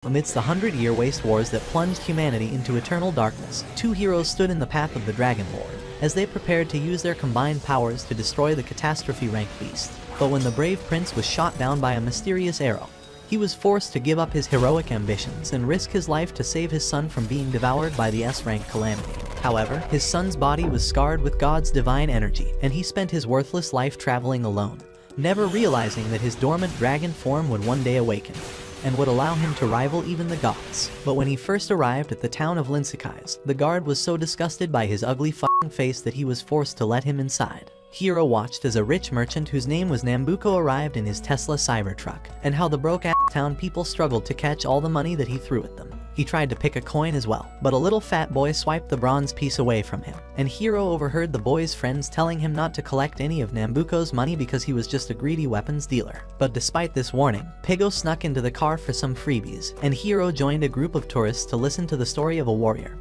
Amidst the 100-year waste wars that plunged humanity into eternal darkness, two heroes stood in the path of the Dragon Lord, as they prepared to use their combined powers to destroy the catastrophe-ranked beast. But when the brave prince was shot down by a mysterious arrow, he was forced to give up his heroic ambitions and risk his life to save his son from being devoured by the S-rank calamity. However, his son's body was scarred with God's divine energy, and he spent his worthless life traveling alone, never realizing that his dormant dragon form would one day awaken, and would allow him to rival even the gods. But when he first arrived at the town of Linsakais, the guard was so disgusted by his ugly f***ing face that he was forced to let him inside. Hiro watched as a rich merchant whose name was Nambuko arrived in his Tesla Cybertruck, and how the broke-ass town people struggled to catch all the money that he threw at them. He tried to pick a coin as well, but a little fat boy swiped the bronze piece away from him, and Hiro overheard the boy's friends telling him not to collect any of Nambuko's money because he was just a greedy weapons dealer. But despite this warning, Pigo snuck into the car for some freebies, and Hiro joined a group of tourists to listen to the story of a warrior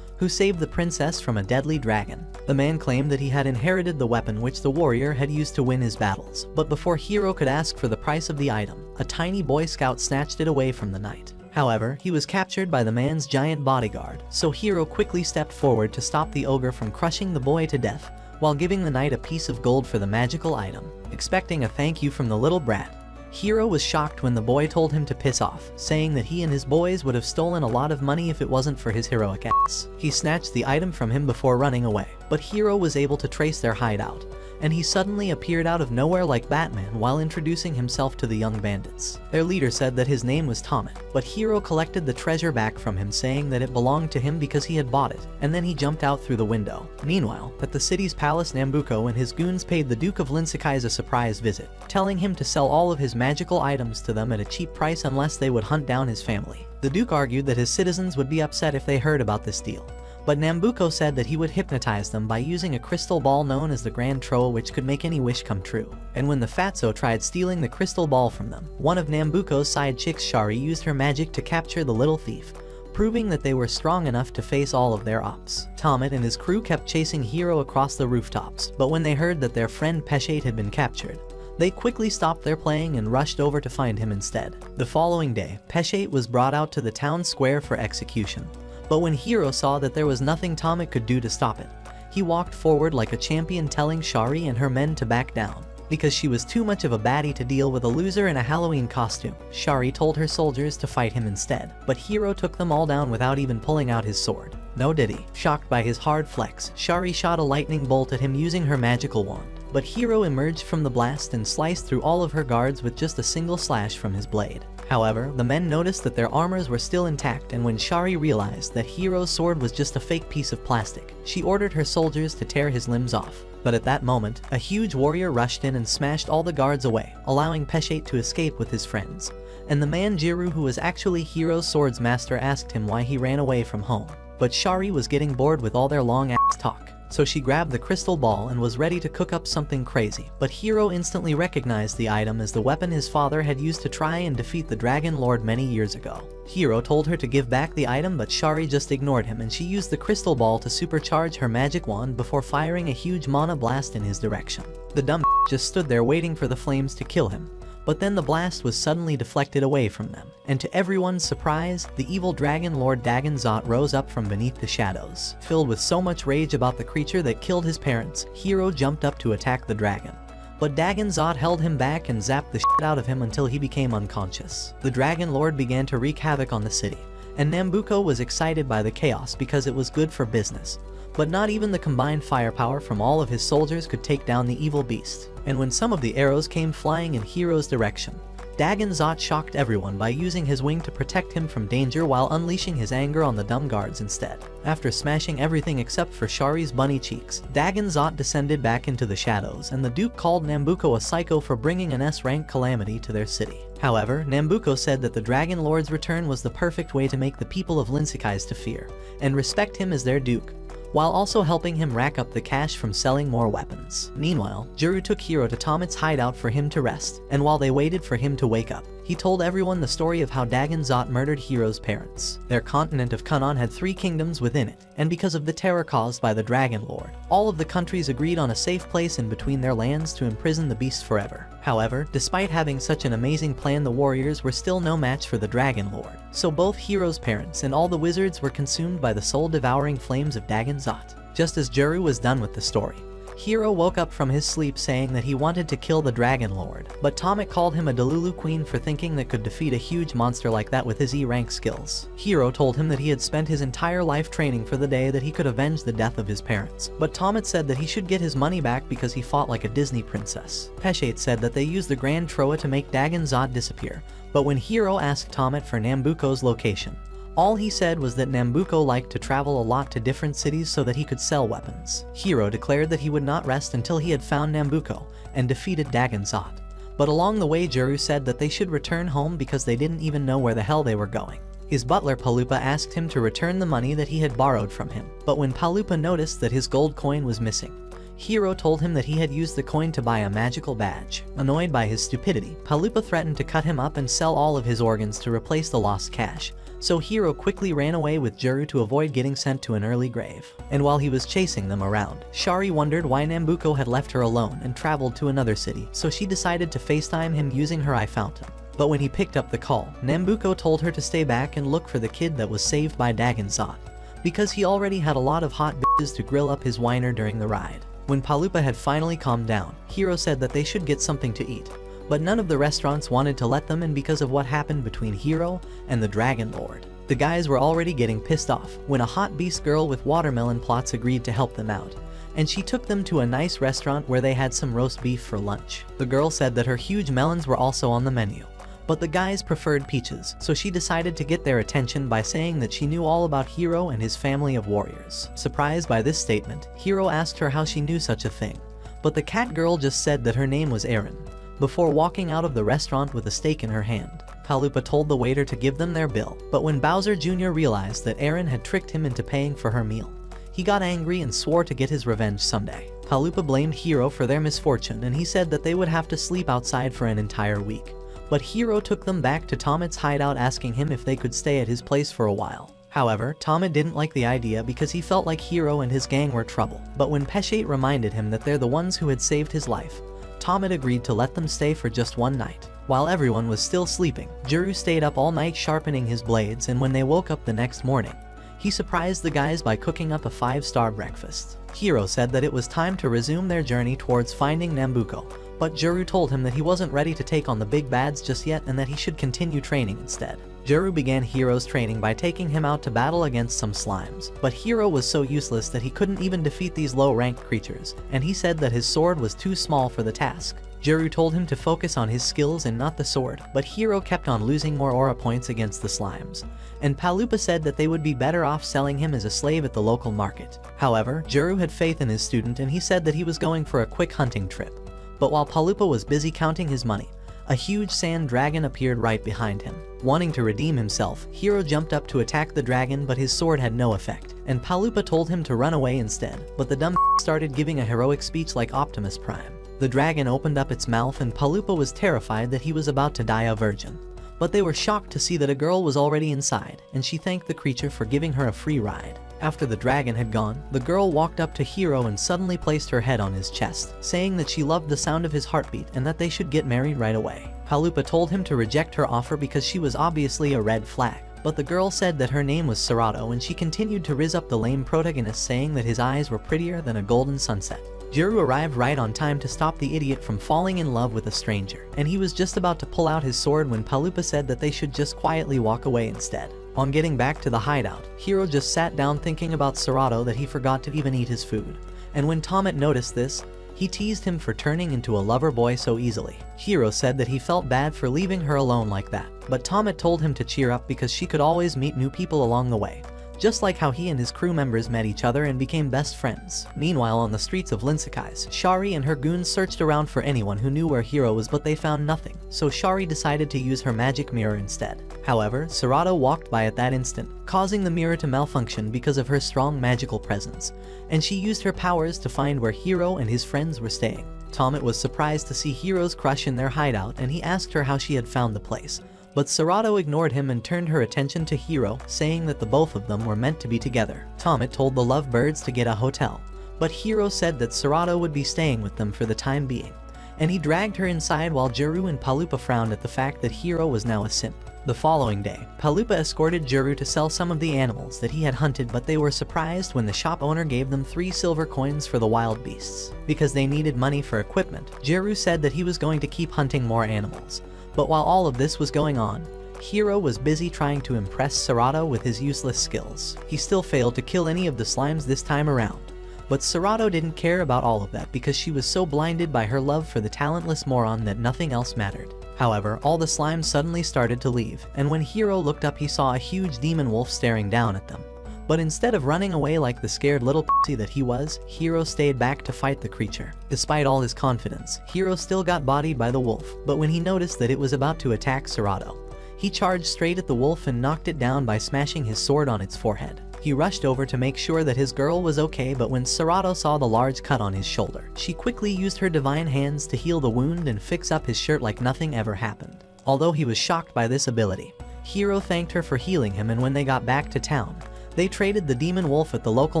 who saved the princess from a deadly dragon. The man claimed that he had inherited the weapon which the warrior had used to win his battles, but before Hiro could ask for the price of the item, a tiny boy scout snatched it away from the knight. However, he was captured by the man's giant bodyguard, so Hiro quickly stepped forward to stop the ogre from crushing the boy to death, while giving the knight a piece of gold for the magical item. Expecting a thank you from the little brat, Hiro was shocked when the boy told him to piss off, saying that he and his boys would have stolen a lot of money if it wasn't for his heroic ass. He snatched the item from him before running away, but Hiro was able to trace their hideout, and he suddenly appeared out of nowhere like Batman while introducing himself to the young bandits. Their leader said that his name was Tomet, but Hiro collected the treasure back from him, saying that it belonged to him because he had bought it, and then he jumped out through the window. Meanwhile, at the city's palace, Nambuko and his goons paid the Duke of Linsakais a surprise visit, telling him to sell all of his magical items to them at a cheap price unless they would hunt down his family. The Duke argued that his citizens would be upset if they heard about this deal, but Nambuko said that he would hypnotize them by using a crystal ball known as the Grand Troll, which could make any wish come true. And when the Fatso tried stealing the crystal ball from them, one of Nambuko's side chicks, Shari, used her magic to capture the little thief, proving that they were strong enough to face all of their ops. Tomet and his crew kept chasing Hiro across the rooftops, but when they heard that their friend Peshate had been captured, they quickly stopped their playing and rushed over to find him instead. The following day, Peshate was brought out to the town square for execution. But when Hiro saw that there was nothing Tomet could do to stop it, he walked forward like a champion, telling Shari and her men to back down, because she was too much of a baddie to deal with a loser in a Halloween costume. Shari told her soldiers to fight him instead, but Hiro took them all down without even pulling out his sword. No did he. Shocked by his hard flex, Shari shot a lightning bolt at him using her magical wand, but Hiro emerged from the blast and sliced through all of her guards with just a single slash from his blade. However, the men noticed that their armors were still intact, and when Shari realized that Hiro's sword was just a fake piece of plastic, she ordered her soldiers to tear his limbs off. But at that moment, a huge warrior rushed in and smashed all the guards away, allowing Peshate to escape with his friends. And the man Jiru, who was actually Hiro's swords master, asked him why he ran away from home. But Shari was getting bored with all their long-ass talk, so she grabbed the crystal ball and was ready to cook up something crazy. But Hiro instantly recognized the item as the weapon his father had used to try and defeat the Dragon Lord many years ago. Hiro told her to give back the item, but Shari just ignored him, and she used the crystal ball to supercharge her magic wand before firing a huge mana blast in his direction. The dumb just stood there waiting for the flames to kill him. But then the blast was suddenly deflected away from them, and to everyone's surprise, the evil Dragon Lord Dagonzot rose up from beneath the shadows. Filled with so much rage about the creature that killed his parents, Hiro jumped up to attack the dragon. But Dagonzot held him back and zapped the shit out of him until he became unconscious. The Dragon Lord began to wreak havoc on the city, and Nambuko was excited by the chaos because it was good for business. But not even the combined firepower from all of his soldiers could take down the evil beast. And when some of the arrows came flying in Hiro's direction, Dagonzot shocked everyone by using his wing to protect him from danger while unleashing his anger on the dumb guards instead. After smashing everything except for Shari's bunny cheeks, Dagonzot descended back into the shadows, and the Duke called Nambuko a psycho for bringing an S-rank calamity to their city. However, Nambuko said that the Dragon Lord's return was the perfect way to make the people of Linsakais to fear and respect him as their Duke, while also helping him rack up the cash from selling more weapons. Meanwhile, Jiru took Hiro to Tomet's hideout for him to rest, and while they waited for him to wake up, he told everyone the story of how Dagon Zot murdered Hiro's parents. Their continent of Kanon had 3 kingdoms within it, and because of the terror caused by the Dragon Lord, all of the countries agreed on a safe place in between their lands to imprison the beast forever. However, despite having such an amazing plan, the warriors were still no match for the Dragon Lord, so both Hiro's parents and all the wizards were consumed by the soul-devouring flames of Dagon Zot. Just as Juru was done with the story, Hiro woke up from his sleep saying that he wanted to kill the Dragon Lord, but Tomek called him a Delulu Queen for thinking that could defeat a huge monster like that with his E-rank skills. Hiro told him that he had spent his entire life training for the day that he could avenge the death of his parents, but Tomek said that he should get his money back because he fought like a Disney princess. Peshate said that they used the Grand Troa to make Dagon Zot disappear, but when Hiro asked Tomek for Nambuko's location, all he said was that Nambuko liked to travel a lot to different cities so that he could sell weapons. Hiro declared that he would not rest until he had found Nambuko and defeated Dagon Zot. But along the way, Juru said that they should return home because they didn't even know where the hell they were going. His butler Palupa asked him to return the money that he had borrowed from him, but when Palupa noticed that his gold coin was missing, Hiro told him that he had used the coin to buy a magical badge. Annoyed by his stupidity, Palupa threatened to cut him up and sell all of his organs to replace the lost cash, so Hiro quickly ran away with Juru to avoid getting sent to an early grave. And while he was chasing them around, Shari wondered why Nambuko had left her alone and traveled to another city, so she decided to FaceTime him using her iPhountain. But when he picked up the call, Nambuko told her to stay back and look for the kid that was saved by Dagon Zot, because he already had a lot of hot bitches to grill up his whiner during the ride. When Palupa had finally calmed down, Hiro said that they should get something to eat, but none of the restaurants wanted to let them in because of what happened between Hiro and the Dragon Lord. The guys were already getting pissed off when a hot beast girl with watermelon plots agreed to help them out, and she took them to a nice restaurant where they had some roast beef for lunch. The girl said that her huge melons were also on the menu, but the guys preferred peaches, so she decided to get their attention by saying that she knew all about Hiro and his family of warriors. Surprised by this statement, Hiro asked her how she knew such a thing, but the cat girl just said that her name was Erin, before walking out of the restaurant with a steak in her hand. Palupa told the waiter to give them their bill, but when Bowser Jr. realized that Erin had tricked him into paying for her meal, he got angry and swore to get his revenge someday. Palupa blamed Hiro for their misfortune, and he said that they would have to sleep outside for an entire week. But Hiro took them back to Tomet's hideout, asking him if they could stay at his place for a while. However, Tomet didn't like the idea because he felt like Hiro and his gang were trouble. But when Peshate reminded him that they're the ones who had saved his life, Tomet agreed to let them stay for just one night. While everyone was still sleeping, Juru stayed up all night sharpening his blades, and when they woke up the next morning, he surprised the guys by cooking up a 5-star breakfast. Hiro said that it was time to resume their journey towards finding Nambuko, but Juru told him that he wasn't ready to take on the big bads just yet and that he should continue training instead. Juru began Hiro's training by taking him out to battle against some slimes, but Hiro was so useless that he couldn't even defeat these low-ranked creatures, and he said that his sword was too small for the task. Juru told him to focus on his skills and not the sword, but Hiro kept on losing more aura points against the slimes, and Palupa said that they would be better off selling him as a slave at the local market. However, Juru had faith in his student and he said that he was going for a quick hunting trip. But while Palupa was busy counting his money, a huge sand dragon appeared right behind him. Wanting to redeem himself, Hiro jumped up to attack the dragon, but his sword had no effect, and Palupa told him to run away instead, but the dumb started giving a heroic speech like Optimus Prime. The dragon opened up its mouth and Palupa was terrified that he was about to die a virgin. But they were shocked to see that a girl was already inside, and she thanked the creature for giving her a free ride. After the dragon had gone, the girl walked up to Hiro and suddenly placed her head on his chest, saying that she loved the sound of his heartbeat and that they should get married right away. Palupa told him to reject her offer because she was obviously a red flag, but the girl said that her name was Serato, and she continued to rizz up the lame protagonist, saying that his eyes were prettier than a golden sunset. Juru arrived right on time to stop the idiot from falling in love with a stranger, and he was just about to pull out his sword when Palupa said that they should just quietly walk away instead. On getting back to the hideout, Hiro just sat down thinking about Serato that he forgot to even eat his food, and when Tomet noticed this, he teased him for turning into a lover boy so easily. Hiro said that he felt bad for leaving her alone like that, but Tomet told him to cheer up because she could always meet new people along the way, just like how he and his crew members met each other and became best friends. Meanwhile, on the streets of Linsakais, Shari and her goons searched around for anyone who knew where Hiro was, but they found nothing, so Shari decided to use her magic mirror instead. However, Serato walked by at that instant, causing the mirror to malfunction because of her strong magical presence, and she used her powers to find where Hiro and his friends were staying. Tomet was surprised to see Hiro's crush in their hideout, and he asked her how she had found the place. But Serato ignored him and turned her attention to Hiro, saying that the both of them were meant to be together. Tomet told the lovebirds to get a hotel, but Hiro said that Serato would be staying with them for the time being, and he dragged her inside while Juru and Palupa frowned at the fact that Hiro was now a simp. The following day, Palupa escorted Juru to sell some of the animals that he had hunted, but they were surprised when the shop owner gave them 3 silver coins for the wild beasts. Because they needed money for equipment, Juru said that he was going to keep hunting more animals. But while all of this was going on, Hiro was busy trying to impress Serato with his useless skills. He still failed to kill any of the slimes this time around. But Serato didn't care about all of that because she was so blinded by her love for the talentless Moron that nothing else mattered. However, all the slimes suddenly started to leave, and when Hiro looked up he saw a huge demon wolf staring down at them. But instead of running away like the scared little pussy that he was, Hiro stayed back to fight the creature. Despite all his confidence, Hiro still got bodied by the wolf, but when he noticed that it was about to attack Serato, he charged straight at the wolf and knocked it down by smashing his sword on its forehead. He rushed over to make sure that his girl was okay, but when Serato saw the large cut on his shoulder, she quickly used her divine hands to heal the wound and fix up his shirt like nothing ever happened. Although he was shocked by this ability, Hiro thanked her for healing him, and when they got back to town, they traded the demon wolf at the local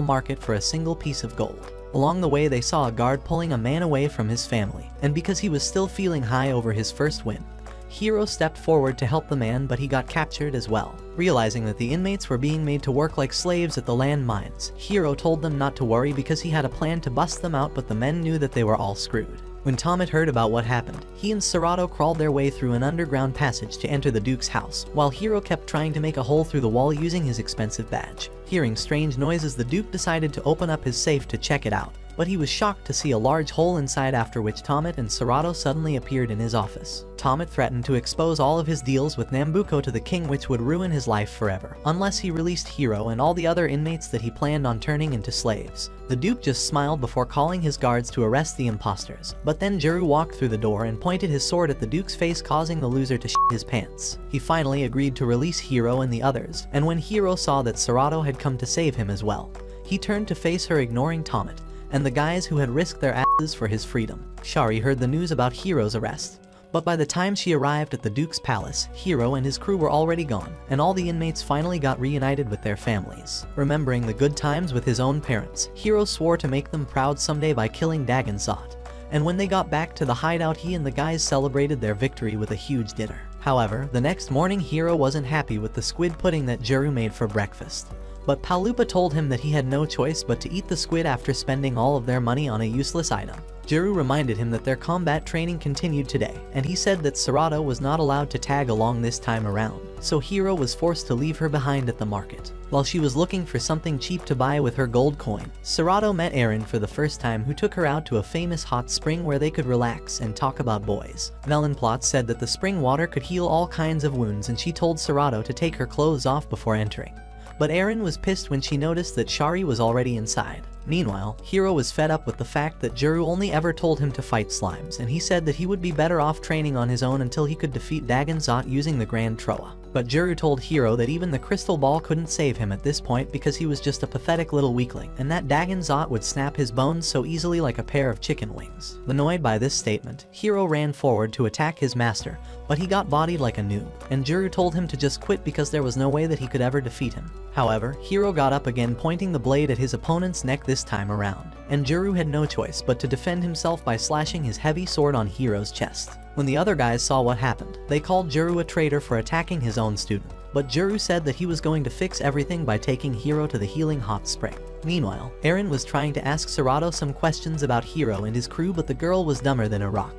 market for a single piece of gold. Along the way they saw a guard pulling a man away from his family, and because he was still feeling high over his first win, Hiro stepped forward to help the man, but he got captured as well. Realizing that the inmates were being made to work like slaves at the land mines, Hiro told them not to worry because he had a plan to bust them out, but the men knew that they were all screwed. When Tomet heard about what happened, he and Serato crawled their way through an underground passage to enter the Duke's house, while Hiro kept trying to make a hole through the wall using his expensive badge. Hearing strange noises, the Duke decided to open up his safe to check it out, but he was shocked to see a large hole inside, after which Tomet and Serato suddenly appeared in his office. Tomet threatened to expose all of his deals with Nambuko to the king, which would ruin his life forever, unless he released Hiro and all the other inmates that he planned on turning into slaves. The Duke just smiled before calling his guards to arrest the imposters, but then Juru walked through the door and pointed his sword at the Duke's face, causing the loser to shit his pants. He finally agreed to release Hiro and the others, and when Hiro saw that Serato had come to save him as well, he turned to face her, ignoring Tomet and the guys who had risked their asses for his freedom. Shari heard the news about Hiro's arrest, but by the time she arrived at the Duke's palace, Hiro and his crew were already gone, and all the inmates finally got reunited with their families. Remembering the good times with his own parents, Hiro swore to make them proud someday by killing Dagon Zot, and when they got back to the hideout, he and the guys celebrated their victory with a huge dinner. However, the next morning Hiro wasn't happy with the squid pudding that Juru made for breakfast. But Palupa told him that he had no choice but to eat the squid after spending all of their money on a useless item. Juru reminded him that their combat training continued today, and he said that Serato was not allowed to tag along this time around, so Hiro was forced to leave her behind at the market. While she was looking for something cheap to buy with her gold coin, Serato met Eren for the first time, who took her out to a famous hot spring where they could relax and talk about boys. Melonplot said that the spring water could heal all kinds of wounds, and she told Serato to take her clothes off before entering. But Eren was pissed when she noticed that Shari was already inside. Meanwhile, Hiro was fed up with the fact that Juru only ever told him to fight slimes, and he said that he would be better off training on his own until he could defeat Dagon Zot using the Grand Troa. But Juru told Hiro that even the crystal ball couldn't save him at this point because he was just a pathetic little weakling, and that Dagon Zot would snap his bones so easily like a pair of chicken wings. Annoyed by this statement, Hiro ran forward to attack his master, but he got bodied like a noob, and Juru told him to just quit because there was no way that he could ever defeat him. However, Hiro got up again, pointing the blade at his opponent's neck this time around, and Juru had no choice but to defend himself by slashing his heavy sword on Hiro's chest. When the other guys saw what happened, they called Juru a traitor for attacking his own student, but Juru said that he was going to fix everything by taking Hiro to the healing hot spring. Meanwhile, Eren was trying to ask Serato some questions about Hiro and his crew, but the girl was dumber than a rock.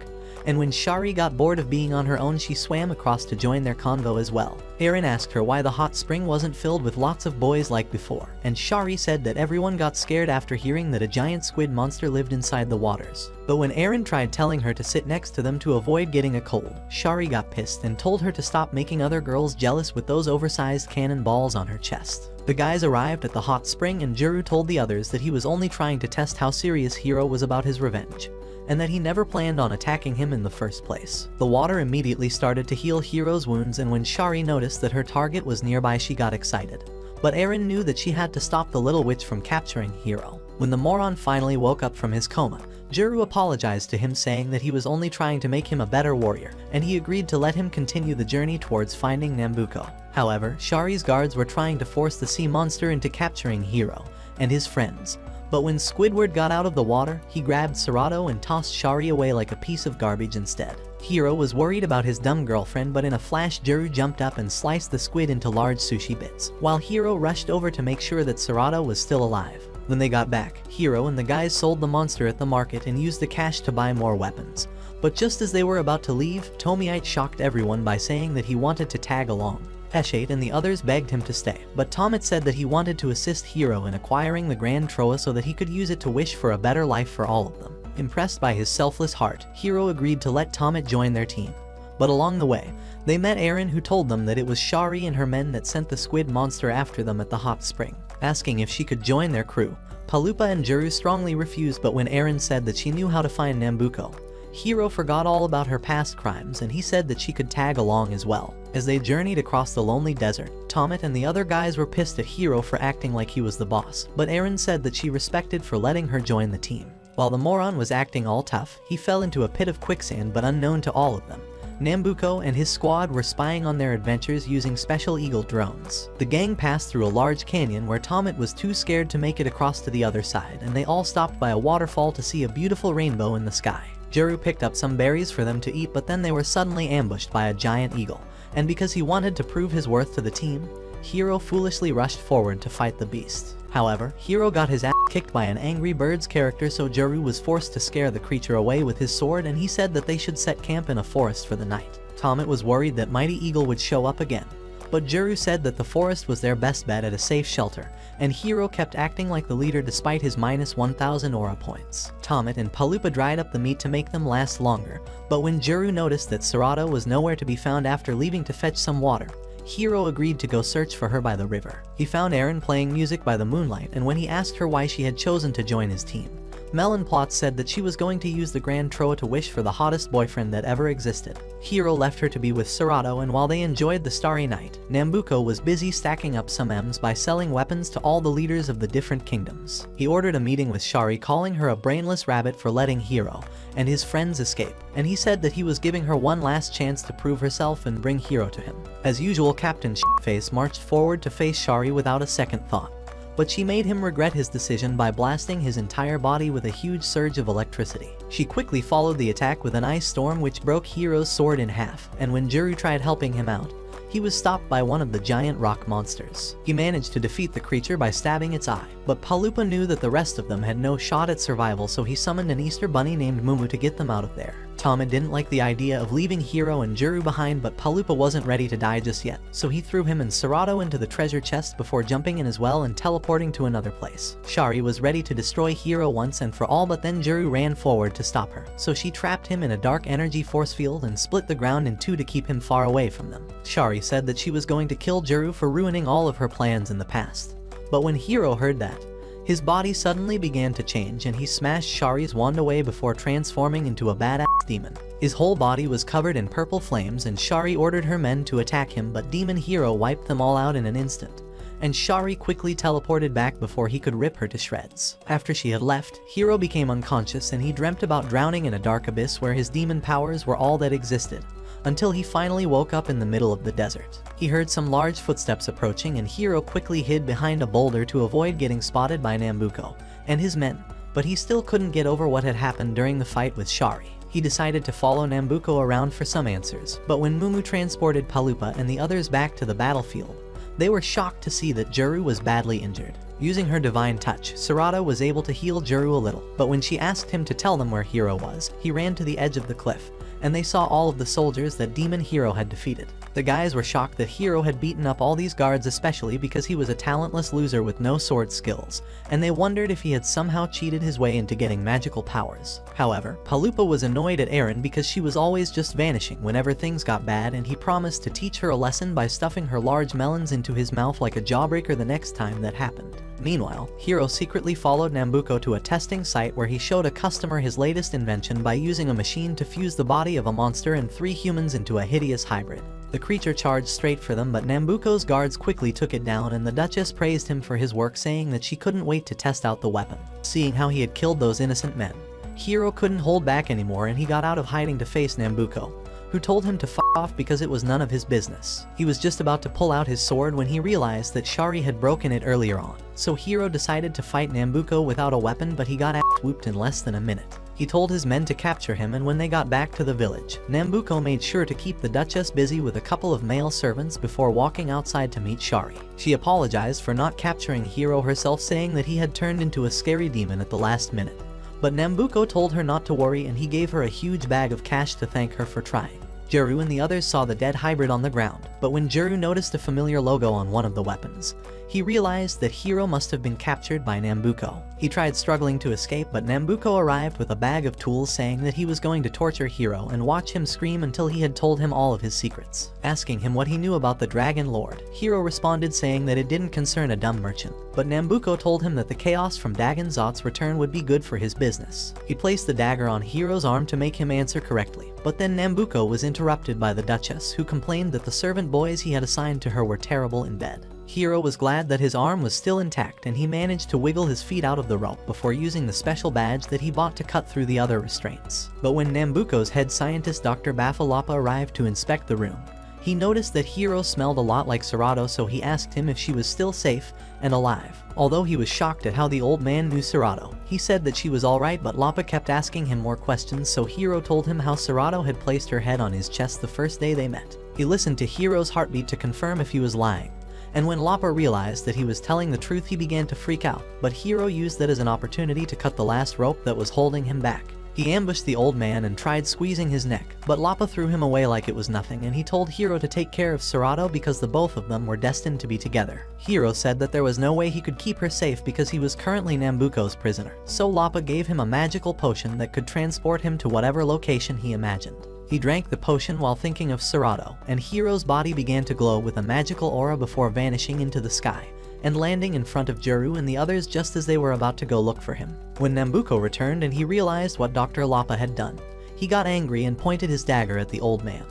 And when Shari got bored of being on her own, she swam across to join their convo as well. Eren asked her why the hot spring wasn't filled with lots of boys like before, and Shari said that everyone got scared after hearing that a giant squid monster lived inside the waters. But when Eren tried telling her to sit next to them to avoid getting a cold, Shari got pissed and told her to stop making other girls jealous with those oversized cannonballs on her chest. The guys arrived at the hot spring and Juru told the others that he was only trying to test how serious Hiro was about his revenge, and that he never planned on attacking him in the first place. The water immediately started to heal Hiro's wounds, and when Shari noticed that her target was nearby, she got excited. But Eren knew that she had to stop the little witch from capturing Hiro. When the Moron finally woke up from his coma, Juru apologized to him, saying that he was only trying to make him a better warrior, and he agreed to let him continue the journey towards finding Nambuko. However, Shari's guards were trying to force the sea monster into capturing Hiro and his friends. But when Squidward got out of the water, he grabbed Serato and tossed Shari away like a piece of garbage instead. Hiro was worried about his dumb girlfriend, but in a flash Juru jumped up and sliced the squid into large sushi bits, while Hiro rushed over to make sure that Serato was still alive. When they got back, Hiro and the guys sold the monster at the market and used the cash to buy more weapons. But just as they were about to leave, Tomite shocked everyone by saying that he wanted to tag along. Peshate and the others begged him to stay, but Tomit said that he wanted to assist Hiro in acquiring the Grand Troa so that he could use it to wish for a better life for all of them. Impressed by his selfless heart, Hiro agreed to let Tomit join their team. But along the way, they met Eren, who told them that it was Shari and her men that sent the squid monster after them at the hot spring. Asking if she could join their crew, Palupa and Juru strongly refused, but when Eren said that she knew how to find Nambuko, Hiro forgot all about her past crimes and he said that she could tag along as well. As they journeyed across the lonely desert, Tomit and the other guys were pissed at Hiro for acting like he was the boss, but Eren said that she respected for letting her join the team. While the Moron was acting all tough, he fell into a pit of quicksand, but unknown to all of them, Nambuko and his squad were spying on their adventures using Special Eagle drones. The gang passed through a large canyon where Tomit was too scared to make it across to the other side, and they all stopped by a waterfall to see a beautiful rainbow in the sky. Juru picked up some berries for them to eat, but then they were suddenly ambushed by a giant eagle, and because he wanted to prove his worth to the team, Hiro foolishly rushed forward to fight the beast. However, Hiro got his ass kicked by an Angry Birds character, so Juru was forced to scare the creature away with his sword, and he said that they should set camp in a forest for the night. Tomit was worried that Mighty Eagle would show up again, but Juru said that the forest was their best bet at a safe shelter, and Hiro kept acting like the leader despite his minus 1,000 aura points. Tomit and Palupa dried up the meat to make them last longer, but when Juru noticed that Serato was nowhere to be found after leaving to fetch some water, Hiro agreed to go search for her by the river. He found Eren playing music by the moonlight, and when he asked her why she had chosen to join his team, Melonplot said that she was going to use the Grand Troa to wish for the hottest boyfriend that ever existed. Hiro left her to be with Serato, and while they enjoyed the starry night, Nambuko was busy stacking up some M's by selling weapons to all the leaders of the different kingdoms. He ordered a meeting with Shari, calling her a brainless rabbit for letting Hiro and his friends escape, and he said that he was giving her one last chance to prove herself and bring Hiro to him. As usual, Captain Shitface marched forward to face Shari without a second thought, but she made him regret his decision by blasting his entire body with a huge surge of electricity. She quickly followed the attack with an ice storm which broke Hiro's sword in half, and when Juru tried helping him out, he was stopped by one of the giant rock monsters. He managed to defeat the creature by stabbing its eye, but Palupa knew that the rest of them had no shot at survival, so he summoned an Easter bunny named Mumu to get them out of there. Tomit didn't like the idea of leaving Hiro and Juru behind, but Palupa wasn't ready to die just yet, so he threw him and Serato into the treasure chest before jumping in as well and teleporting to another place. Shari was ready to destroy Hiro once and for all, but then Juru ran forward to stop her, so she trapped him in a dark energy force field and split the ground in two to keep him far away from them. Shari said that she was going to kill Juru for ruining all of her plans in the past, but when Hiro heard that, his body suddenly began to change and he smashed Shari's wand away before transforming into a badass demon. His whole body was covered in purple flames and Shari ordered her men to attack him, but Demon Hiro wiped them all out in an instant, and Shari quickly teleported back before he could rip her to shreds. After she had left, Hiro became unconscious and he dreamt about drowning in a dark abyss where his demon powers were all that existed, until he finally woke up in the middle of the desert. He heard some large footsteps approaching and Hiro quickly hid behind a boulder to avoid getting spotted by Nambuko and his men, but he still couldn't get over what had happened during the fight with Shari. He decided to follow Nambuko around for some answers, but when Mumu transported Palupa and the others back to the battlefield, they were shocked to see that Juru was badly injured. Using her divine touch, Serato was able to heal Juru a little, but when she asked him to tell them where Hiro was, he ran to the edge of the cliff, and they saw all of the soldiers that Demon Hiro had defeated. The guys were shocked that Hiro had beaten up all these guards, especially because he was a talentless loser with no sword skills, and they wondered if he had somehow cheated his way into getting magical powers. However, Palupa was annoyed at Eren because she was always just vanishing whenever things got bad, and he promised to teach her a lesson by stuffing her large melons into his mouth like a jawbreaker the next time that happened. Meanwhile, Hiro secretly followed Nambuko to a testing site where he showed a customer his latest invention by using a machine to fuse the body of a monster and 3 humans into a hideous hybrid. The creature charged straight for them, but Nambuko's guards quickly took it down, and the Duchess praised him for his work, saying that she couldn't wait to test out the weapon. Seeing how he had killed those innocent men, Hiro couldn't hold back anymore, and he got out of hiding to face Nambuko, who told him to f off because it was none of his business. He was just about to pull out his sword when he realized that Shari had broken it earlier on. So Hiro decided to fight Nambuko without a weapon, but he got ass-whooped in less than a minute. He told his men to capture him, and when they got back to the village, Nambuko made sure to keep the Duchess busy with a couple of male servants before walking outside to meet Shari. She apologized for not capturing Hiro herself, saying that he had turned into a scary demon at the last minute. But Nambuko told her not to worry, and he gave her a huge bag of cash to thank her for trying. Juru and the others saw the dead hybrid on the ground, but when Juru noticed a familiar logo on one of the weapons, he realized that Hiro must have been captured by Nambuko. He tried struggling to escape, but Nambuko arrived with a bag of tools, saying that he was going to torture Hiro and watch him scream until he had told him all of his secrets. Asking him what he knew about the Dragon Lord, Hiro responded saying that it didn't concern a dumb merchant, but Nambuko told him that the chaos from Dagon Zot's return would be good for his business. He placed the dagger on Hiro's arm to make him answer correctly, but then Nambuko was interrupted by the Duchess, who complained that the servant boys he had assigned to her were terrible in bed. Hiro was glad that his arm was still intact, and he managed to wiggle his feet out of the rope before using the special badge that he bought to cut through the other restraints. But when Nambuko's head scientist Dr. Bafalapa arrived to inspect the room, he noticed that Hiro smelled a lot like Serato, so he asked him if she was still safe and alive. Although he was shocked at how the old man knew Serato, he said that she was alright, but Lapa kept asking him more questions, so Hiro told him how Serato had placed her head on his chest the first day they met. He listened to Hiro's heartbeat to confirm if he was lying, and when Lapa realized that he was telling the truth, he began to freak out, but Hiro used that as an opportunity to cut the last rope that was holding him back. He ambushed the old man and tried squeezing his neck, but Lapa threw him away like it was nothing, and he told Hiro to take care of Serato because the both of them were destined to be together. Hiro said that there was no way he could keep her safe because he was currently Nambuko's prisoner, so Lapa gave him a magical potion that could transport him to whatever location he imagined. He drank the potion while thinking of Serato, and Hiro's body began to glow with a magical aura before vanishing into the sky and landing in front of Juru and the others just as they were about to go look for him. When Nambuko returned and he realized what Dr. Lapa had done, he got angry and pointed his dagger at the old man,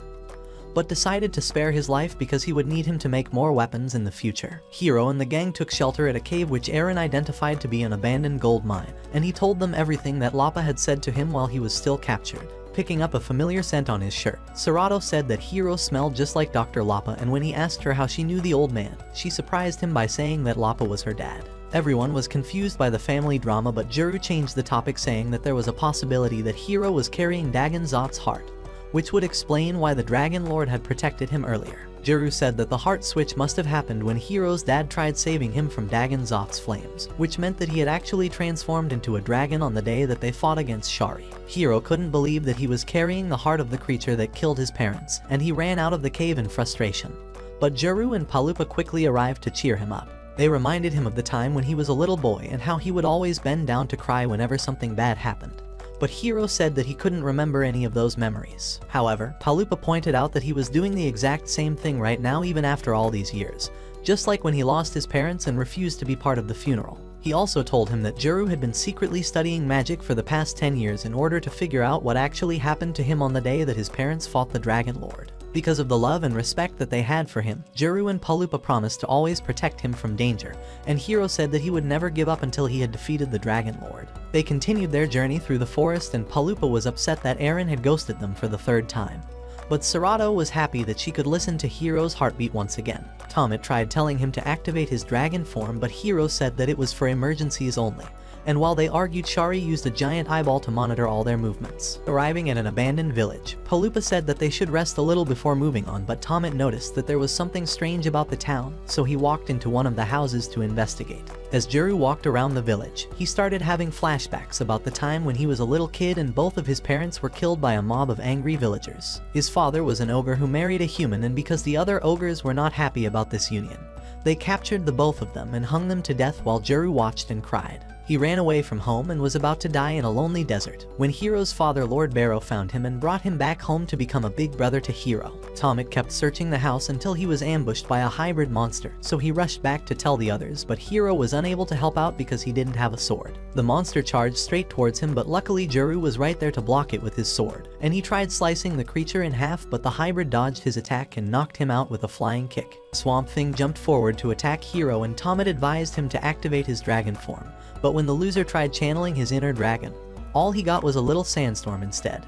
but decided to spare his life because he would need him to make more weapons in the future. Hiro and the gang took shelter at a cave which Eren identified to be an abandoned gold mine, and he told them everything that Lapa had said to him while he was still captured. Picking up a familiar scent on his shirt, Serato said that Hiro smelled just like Dr. Lapa, and when he asked her how she knew the old man, she surprised him by saying that Lapa was her dad. Everyone was confused by the family drama, but Juru changed the topic, saying that there was a possibility that Hiro was carrying Dagon Zot's heart, which would explain why the Dragon Lord had protected him earlier. Juru said that the heart switch must have happened when Hiro's dad tried saving him from Dagon Zot's flames, which meant that he had actually transformed into a dragon on the day that they fought against Shari. Hiro couldn't believe that he was carrying the heart of the creature that killed his parents, and he ran out of the cave in frustration. But Juru and Palupa quickly arrived to cheer him up. They reminded him of the time when he was a little boy and how he would always bend down to cry whenever something bad happened. But Hiro said that he couldn't remember any of those memories. However, Palupa pointed out that he was doing the exact same thing right now even after all these years, just like when he lost his parents and refused to be part of the funeral. He also told him that Juru had been secretly studying magic for the past 10 years in order to figure out what actually happened to him on the day that his parents fought the Dragon Lord. Because of the love and respect that they had for him, Juru and Palupa promised to always protect him from danger, and Hiro said that he would never give up until he had defeated the Dragon Lord. They continued their journey through the forest, and Palupa was upset that Eren had ghosted them for the 3rd time. But Serato was happy that she could listen to Hiro's heartbeat once again. Tomit tried telling him to activate his dragon form, but Hiro said that it was for emergencies only, and while they argued, Shari used a giant eyeball to monitor all their movements. Arriving at an abandoned village, Palupa said that they should rest a little before moving on, but Tomet noticed that there was something strange about the town, so he walked into one of the houses to investigate. As Juru walked around the village, he started having flashbacks about the time when he was a little kid and both of his parents were killed by a mob of angry villagers. His father was an ogre who married a human, and because the other ogres were not happy about this union, they captured the both of them and hung them to death while Juru watched and cried. He ran away from home and was about to die in a lonely desert when Hiro's father Lord Barrow found him and brought him back home to become a big brother to Hiro. Tomet kept searching the house until he was ambushed by a hybrid monster, so he rushed back to tell the others, but Hiro was unable to help out because he didn't have a sword. The monster charged straight towards him, but luckily Juru was right there to block it with his sword, and he tried slicing the creature in half, but the hybrid dodged his attack and knocked him out with a flying kick. Swamp Thing jumped forward to attack Hiro, and Tomet advised him to activate his dragon form, but when the loser tried channeling his inner dragon, all he got was a little sandstorm instead.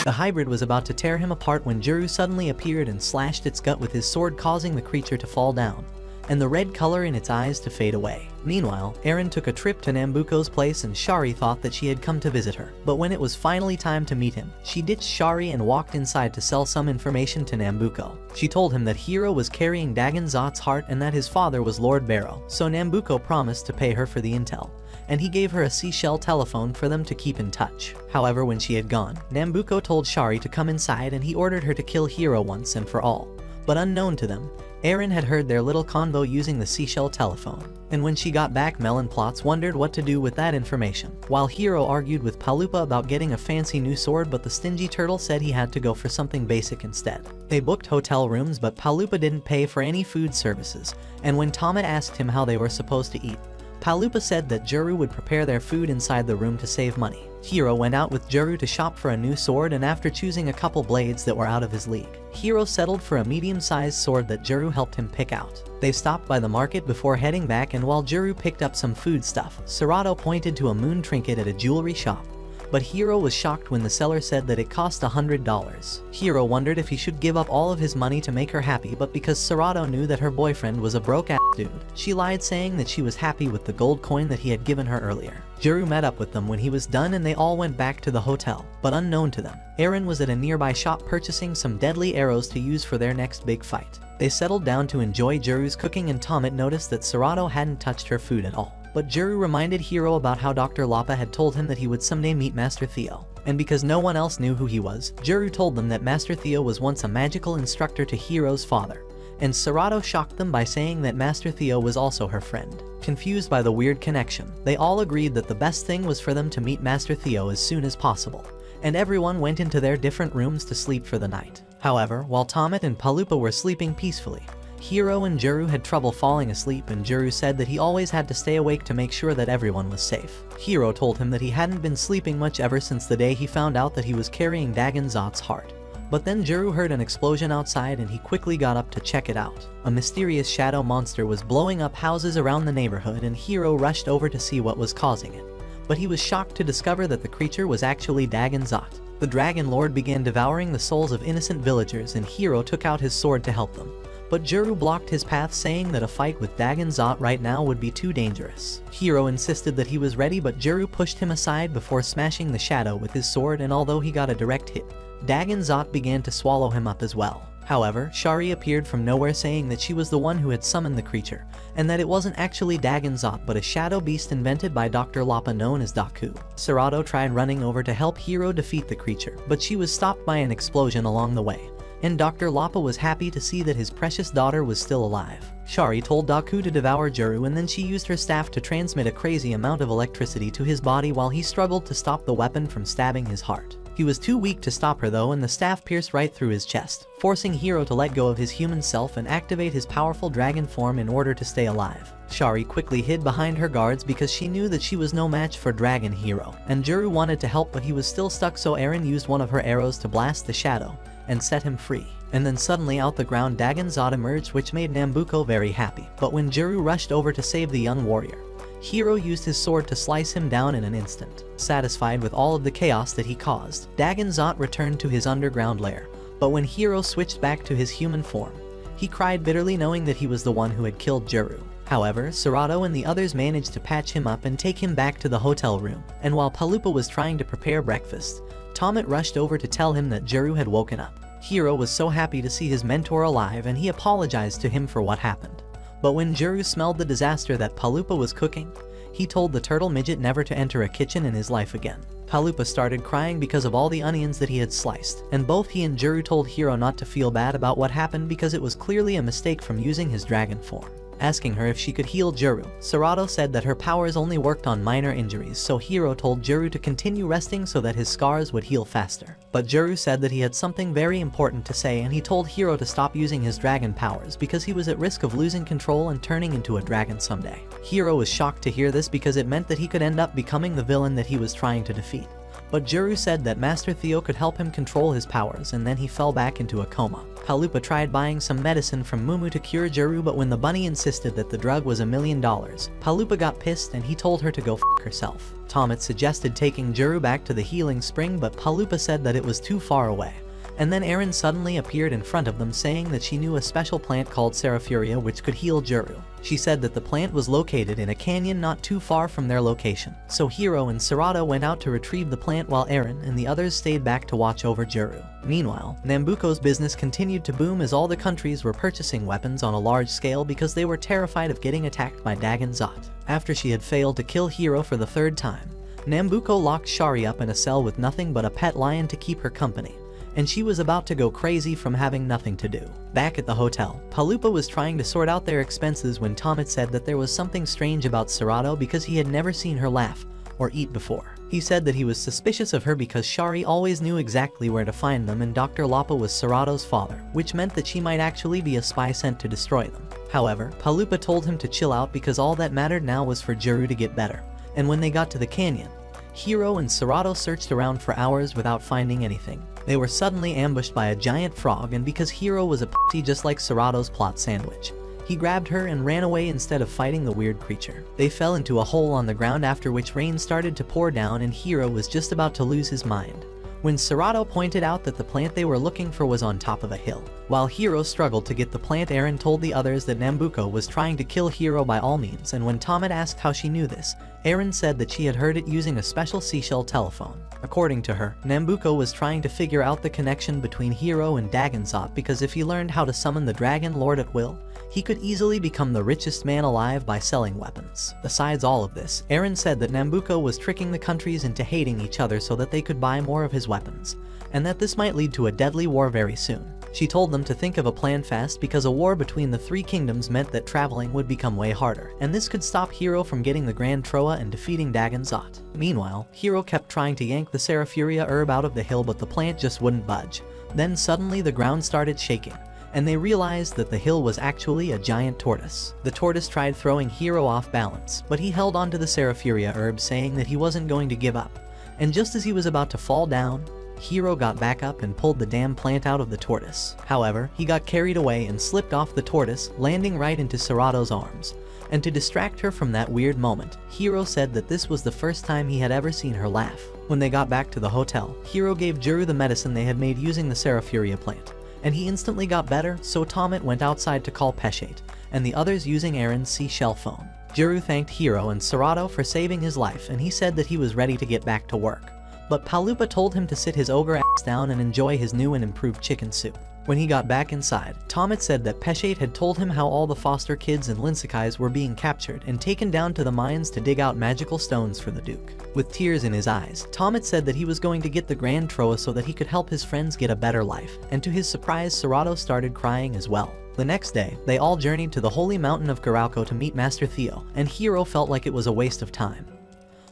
The hybrid was about to tear him apart when Juru suddenly appeared and slashed its gut with his sword, causing the creature to fall down, and the red color in its eyes to fade away. Meanwhile, Eren took a trip to Nambuko's place and Shari thought that she had come to visit her. But when it was finally time to meet him, she ditched Shari and walked inside to sell some information to Nambuko. She told him that Hiro was carrying Dagon Zot's heart and that his father was Lord Barrow, so Nambuko promised to pay her for the intel, and he gave her a seashell telephone for them to keep in touch. However, when she had gone, Nambuko told Shari to come inside and he ordered her to kill Hiro once and for all. But unknown to them, Eren had heard their little convo using the seashell telephone, and when she got back, Melon Plots wondered what to do with that information, while Hiro argued with Palupa about getting a fancy new sword, but the stingy turtle said he had to go for something basic instead. They booked hotel rooms, but Palupa didn't pay for any food services, and when Tomet asked him how they were supposed to eat, Palupa said that Juru would prepare their food inside the room to save money. Hiro went out with Juru to shop for a new sword, and after choosing a couple blades that were out of his league, Hiro settled for a medium-sized sword that Juru helped him pick out. They stopped by the market before heading back, and while Juru picked up some food stuff, Serato pointed to a moon trinket at a jewelry shop. But Hiro was shocked when the seller said that it cost $100. Hiro wondered if he should give up all of his money to make her happy, but because Serato knew that her boyfriend was a broke-ass dude, she lied, saying that she was happy with the gold coin that he had given her earlier. Juru met up with them when he was done and they all went back to the hotel, but unknown to them, Eren was at a nearby shop purchasing some deadly arrows to use for their next big fight. They settled down to enjoy Juru's cooking, and Tomet noticed that Serato hadn't touched her food at all. But Juru reminded Hiro about how Dr. Lapa had told him that he would someday meet Master Theo. And because no one else knew who he was, Juru told them that Master Theo was once a magical instructor to Hiro's father. And Serato shocked them by saying that Master Theo was also her friend. Confused by the weird connection, they all agreed that the best thing was for them to meet Master Theo as soon as possible, and everyone went into their different rooms to sleep for the night. However, while Tomet and Palupa were sleeping peacefully, Hiro and Juru had trouble falling asleep, and Juru said that he always had to stay awake to make sure that everyone was safe. Hiro told him that he hadn't been sleeping much ever since the day he found out that he was carrying Dagon Zot's heart. But then Juru heard an explosion outside and he quickly got up to check it out. A mysterious shadow monster was blowing up houses around the neighborhood, and Hiro rushed over to see what was causing it. But he was shocked to discover that the creature was actually Dagon Zot. The Dragon Lord began devouring the souls of innocent villagers, and Hiro took out his sword to help them. But Juru blocked his path, saying that a fight with Dagon Zot right now would be too dangerous. Hiro insisted that he was ready, but Juru pushed him aside before smashing the shadow with his sword, and although he got a direct hit, Dagon Zot began to swallow him up as well. However, Shari appeared from nowhere, saying that she was the one who had summoned the creature, and that it wasn't actually Dagon Zot but a shadow beast invented by Dr. Lapa known as Daku. Serato tried running over to help Hiro defeat the creature, but she was stopped by an explosion along the way, and Dr. Lapa was happy to see that his precious daughter was still alive. Shari told Daku to devour Juru, and then she used her staff to transmit a crazy amount of electricity to his body while he struggled to stop the weapon from stabbing his heart. He was too weak to stop her though, and the staff pierced right through his chest, forcing Hiro to let go of his human self and activate his powerful dragon form in order to stay alive. Shari quickly hid behind her guards because she knew that she was no match for Dragon Hiro, and Juru wanted to help but he was still stuck, so Eren used one of her arrows to blast the shadow and set him free. And then suddenly out the ground Dagon Zot emerged, which made Nambuko very happy. But when Juru rushed over to save the young warrior, Hiro used his sword to slice him down in an instant. Satisfied with all of the chaos that he caused, Dagon Zot returned to his underground lair. But when Hiro switched back to his human form, he cried bitterly, knowing that he was the one who had killed Juru. However, Serato and the others managed to patch him up and take him back to the hotel room, and while Palupa was trying to prepare breakfast, Tomet rushed over to tell him that Juru had woken up. Hiro was so happy to see his mentor alive and he apologized to him for what happened. But when Juru smelled the disaster that Palupa was cooking, he told the turtle midget never to enter a kitchen in his life again. Palupa started crying because of all the onions that he had sliced, and both he and Juru told Hiro not to feel bad about what happened because it was clearly a mistake from using his dragon form. Asking her if she could heal Juru, Serato said that her powers only worked on minor injuries, so Hiro told Juru to continue resting so that his scars would heal faster. But Juru said that he had something very important to say, and he told Hiro to stop using his dragon powers because he was at risk of losing control and turning into a dragon someday. Hiro was shocked to hear this because it meant that he could end up becoming the villain that he was trying to defeat. But Juru said that Master Theo could help him control his powers, and then he fell back into a coma. Palupa tried buying some medicine from Mumu to cure Juru, but when the bunny insisted that the drug was $1 million, Palupa got pissed and he told her to go f*** herself. Tomet suggested taking Juru back to the healing spring, but Palupa said that it was too far away. And then Erin suddenly appeared in front of them saying that she knew a special plant called Serafuria which could heal Juru. She said that the plant was located in a canyon not too far from their location. So Hiro and Serato went out to retrieve the plant while Erin and the others stayed back to watch over Juru. Meanwhile, Nambuko's business continued to boom as all the countries were purchasing weapons on a large scale because they were terrified of getting attacked by Dagon Zot. After she had failed to kill Hiro for the third time, Nambuko locked Shari up in a cell with nothing but a pet lion to keep her company, and she was about to go crazy from having nothing to do. Back at the hotel, Palupa was trying to sort out their expenses when Tomet said that there was something strange about Serato because he had never seen her laugh or eat before. He said that he was suspicious of her because Shari always knew exactly where to find them, and Dr. Lapa was Serato's father, which meant that she might actually be a spy sent to destroy them. However, Palupa told him to chill out because all that mattered now was for Juru to get better. And when they got to the canyon, Hiro and Serato searched around for hours without finding anything. They were suddenly ambushed by a giant frog, and because Hiro was a pussy just like Serato's plot sandwich, he grabbed her and ran away instead of fighting the weird creature. They fell into a hole on the ground, after which rain started to pour down and Hiro was just about to lose his mind when Serato pointed out that the plant they were looking for was on top of a hill. While Hiro struggled to get the plant, Erin told the others that Nambuko was trying to kill Hiro by all means, and when Tomet asked how she knew this, Erin said that she had heard it using a special seashell telephone. According to her, Nambuko was trying to figure out the connection between Hiro and Dagonzot because if he learned how to summon the Dragon Lord at will, he could easily become the richest man alive by selling weapons. Besides all of this, Erin said that Nambuko was tricking the countries into hating each other so that they could buy more of his weapons, and that this might lead to a deadly war very soon. She told them to think of a plan fast because a war between the three kingdoms meant that traveling would become way harder, and this could stop Hiro from getting the Grand Troa and defeating Dagonzot. Meanwhile, Hiro kept trying to yank the Serafuria herb out of the hill, but the plant just wouldn't budge. Then suddenly the ground started shaking, and they realized that the hill was actually a giant tortoise. The tortoise tried throwing Hiro off balance, but he held onto the Serafuria herb saying that he wasn't going to give up, and just as he was about to fall down, Hiro got back up and pulled the damn plant out of the tortoise. However, he got carried away and slipped off the tortoise, landing right into Serato's arms. And to distract her from that weird moment, Hiro said that this was the first time he had ever seen her laugh. When they got back to the hotel, Hiro gave Juru the medicine they had made using the Serafuria plant, and he instantly got better, so Tomet went outside to call Peshate, and the others using Erin's seashell phone. Juru thanked Hiro and Serato for saving his life, and he said that he was ready to get back to work. But Palupa told him to sit his ogre ass down and enjoy his new and improved chicken soup. When he got back inside, Tomet said that Peshate had told him how all the foster kids and Linsakais were being captured and taken down to the mines to dig out magical stones for the Duke. With tears in his eyes, Tomet said that he was going to get the Grand Troa so that he could help his friends get a better life, and to his surprise, Serato started crying as well. The next day, they all journeyed to the holy mountain of Garauco to meet Master Theo, and Hiro felt like it was a waste of time.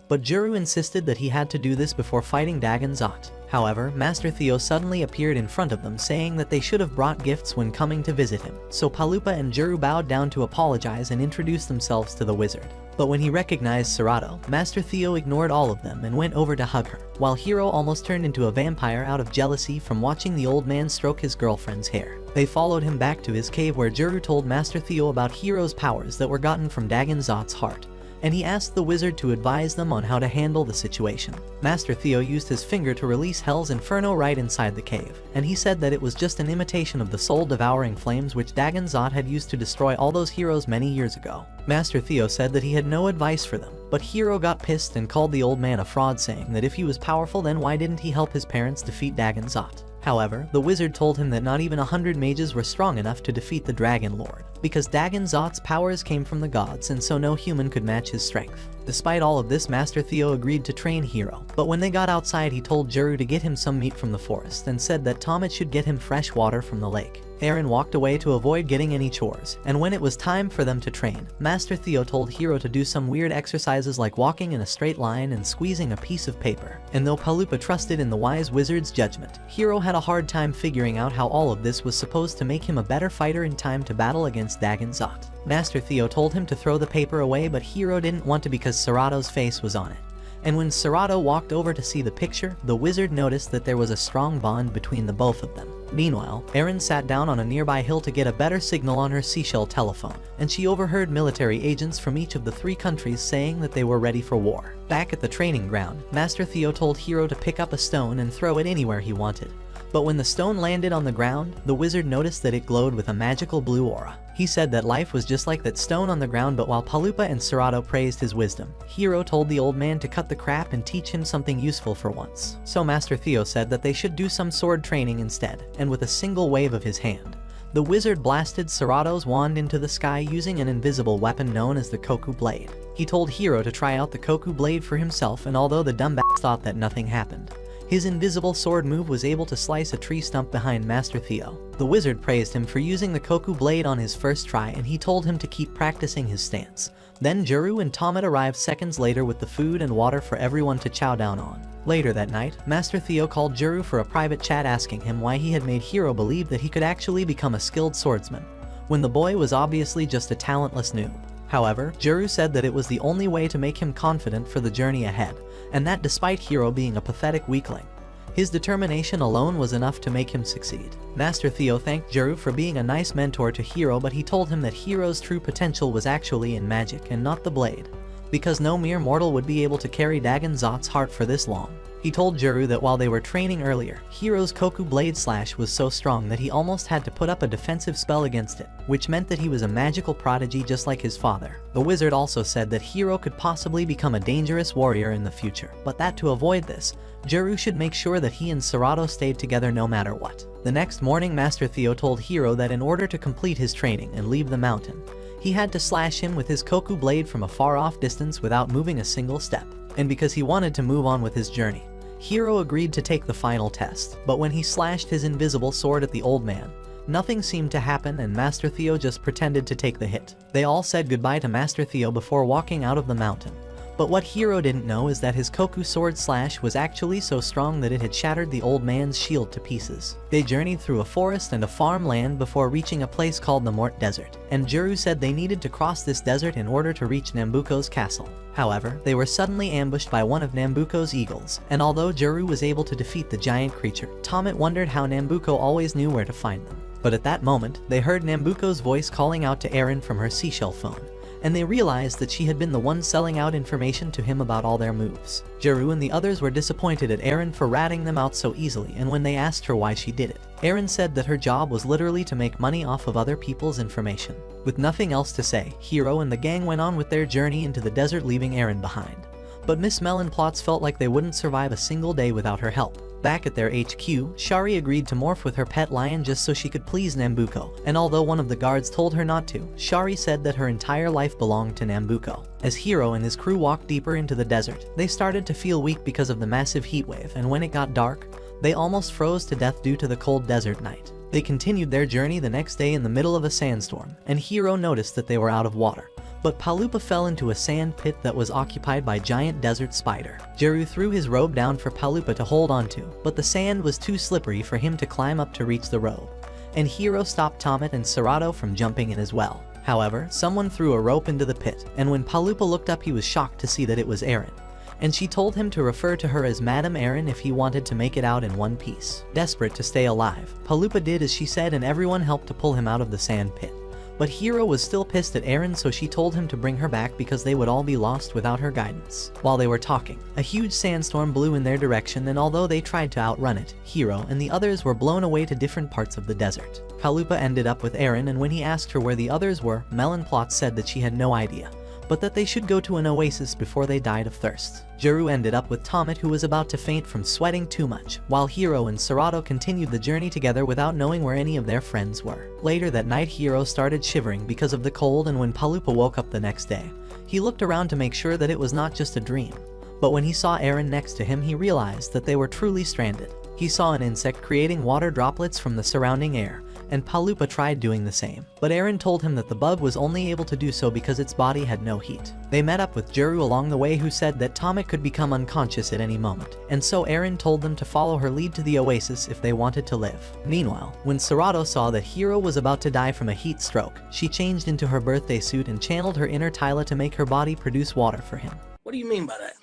But Juru insisted that he had to do this before fighting Dagonzot. However, Master Theo suddenly appeared in front of them saying that they should have brought gifts when coming to visit him, so Palupa and Juru bowed down to apologize and introduce themselves to the wizard. But when he recognized Serato, Master Theo ignored all of them and went over to hug her, while Hiro almost turned into a vampire out of jealousy from watching the old man stroke his girlfriend's hair. They followed him back to his cave where Juru told Master Theo about Hiro's powers that were gotten from Dagonzot's heart, and he asked the wizard to advise them on how to handle the situation. Master Theo used his finger to release Hell's Inferno right inside the cave, and he said that it was just an imitation of the soul-devouring flames which Dagon Zot had used to destroy all those heroes many years ago. Master Theo said that he had no advice for them, but Hero got pissed and called the old man a fraud, saying that if he was powerful, then why didn't he help his parents defeat Dagon Zot? However, the wizard told him that not even 100 mages were strong enough to defeat the Dragon Lord, because Dagon Zot's powers came from the gods, and so no human could match his strength. Despite all of this, Master Theo agreed to train Hero, but when they got outside he told Juru to get him some meat from the forest and said that Tomet should get him fresh water from the lake. Eren walked away to avoid getting any chores, and when it was time for them to train, Master Theo told Hero to do some weird exercises like walking in a straight line and squeezing a piece of paper. And though Palupa trusted in the wise wizard's judgment, Hero had a hard time figuring out how all of this was supposed to make him a better fighter in time to battle against Dagon Zot. Master Theo told him to throw the paper away, but Hero didn't want to because Sarato's face was on it. And when Serato walked over to see the picture, the wizard noticed that there was a strong bond between the both of them. Meanwhile, Eren sat down on a nearby hill to get a better signal on her seashell telephone, and she overheard military agents from each of the 3 countries saying that they were ready for war. Back at the training ground, Master Theo told Hero to pick up a stone and throw it anywhere he wanted. But when the stone landed on the ground, the wizard noticed that it glowed with a magical blue aura. He said that life was just like that stone on the ground, but while Palupa and Serato praised his wisdom, Hero told the old man to cut the crap and teach him something useful for once. So Master Theo said that they should do some sword training instead, and with a single wave of his hand, the wizard blasted Serato's wand into the sky using an invisible weapon known as the Koku Blade. He told Hero to try out the Koku Blade for himself, and although the dumbass thought that nothing happened, his invisible sword move was able to slice a tree stump behind Master Theo. The wizard praised him for using the Koku Blade on his first try, and he told him to keep practicing his stance. Then Juru and Tomet arrived seconds later with the food and water for everyone to chow down on. Later that night, Master Theo called Juru for a private chat asking him why he had made Hero believe that he could actually become a skilled swordsman, when the boy was obviously just a talentless noob. However, Juru said that it was the only way to make him confident for the journey ahead, and that despite Hero being a pathetic weakling, his determination alone was enough to make him succeed. Master Theo thanked Juru for being a nice mentor to Hero, but he told him that Hero's true potential was actually in magic and not the blade, because no mere mortal would be able to carry Dagon Zot's heart for this long. He told Juru that while they were training earlier, Hero's Koku Blade Slash was so strong that he almost had to put up a defensive spell against it, which meant that he was a magical prodigy just like his father. The wizard also said that Hero could possibly become a dangerous warrior in the future, but that to avoid this, Juru should make sure that he and Serato stayed together no matter what. The next morning, Master Theo told Hero that in order to complete his training and leave the mountain, he had to slash him with his Koku Blade from a far-off distance without moving a single step. And because he wanted to move on with his journey, Hero agreed to take the final test, but when he slashed his invisible sword at the old man, nothing seemed to happen and Master Theo just pretended to take the hit. They all said goodbye to Master Theo before walking out of the mountain. But what Hero didn't know is that his Koku sword slash was actually so strong that it had shattered the old man's shield to pieces. They journeyed through a forest and a farmland before reaching a place called the Mort Desert, and Juru said they needed to cross this desert in order to reach Nambuko's castle. However, they were suddenly ambushed by one of Nambuko's eagles, and although Juru was able to defeat the giant creature, Tomet wondered how Nambuko always knew where to find them. But at that moment, they heard Nambuko's voice calling out to Eren from her seashell phone, and they realized that she had been the one selling out information to him about all their moves. Juru and the others were disappointed at Eren for ratting them out so easily, and when they asked her why she did it, Eren said that her job was literally to make money off of other people's information. With nothing else to say, Hero and the gang went on with their journey into the desert, leaving Eren behind. But Miss Melonplots felt like they wouldn't survive a single day without her help. Back at their HQ, Shari agreed to morph with her pet lion just so she could please Nambuko, and although one of the guards told her not to, Shari said that her entire life belonged to Nambuko. As Hero and his crew walked deeper into the desert, they started to feel weak because of the massive heat wave, and when it got dark, they almost froze to death due to the cold desert night. They continued their journey the next day in the middle of a sandstorm, and Hero noticed that they were out of water. But Palupa fell into a sand pit that was occupied by giant desert spider. Juru threw his robe down for Palupa to hold onto, but the sand was too slippery for him to climb up to reach the robe, and Hero stopped Tomet and Serato from jumping in as well. However, someone threw a rope into the pit, and when Palupa looked up he was shocked to see that it was Eren, and she told him to refer to her as Madam Eren if he wanted to make it out in one piece. Desperate to stay alive, Palupa did as she said and everyone helped to pull him out of the sand pit. But Hiro was still pissed at Eren, so she told him to bring her back because they would all be lost without her guidance. While they were talking, a huge sandstorm blew in their direction, and although they tried to outrun it, Hiro and the others were blown away to different parts of the desert. Palupa ended up with Eren, and when he asked her where the others were, Melonplot said that she had no idea, but that they should go to an oasis before they died of thirst. Juru ended up with Tomet, who was about to faint from sweating too much, while Hiro and Serato continued the journey together without knowing where any of their friends were. Later that night, Hiro started shivering because of the cold, and when Palupa woke up the next day, he looked around to make sure that it was not just a dream. But when he saw Eren next to him, he realized that they were truly stranded. He saw an insect creating water droplets from the surrounding air, and Palupa tried doing the same. But Eren told him that the bug was only able to do so because its body had no heat. They met up with Juru along the way, who said that Tomet could become unconscious at any moment, and so Eren told them to follow her lead to the oasis if they wanted to live. Meanwhile, when Serato saw that Hiro was about to die from a heat stroke, she changed into her birthday suit and channeled her inner Tyla to make her body produce water for him. What do you mean by that?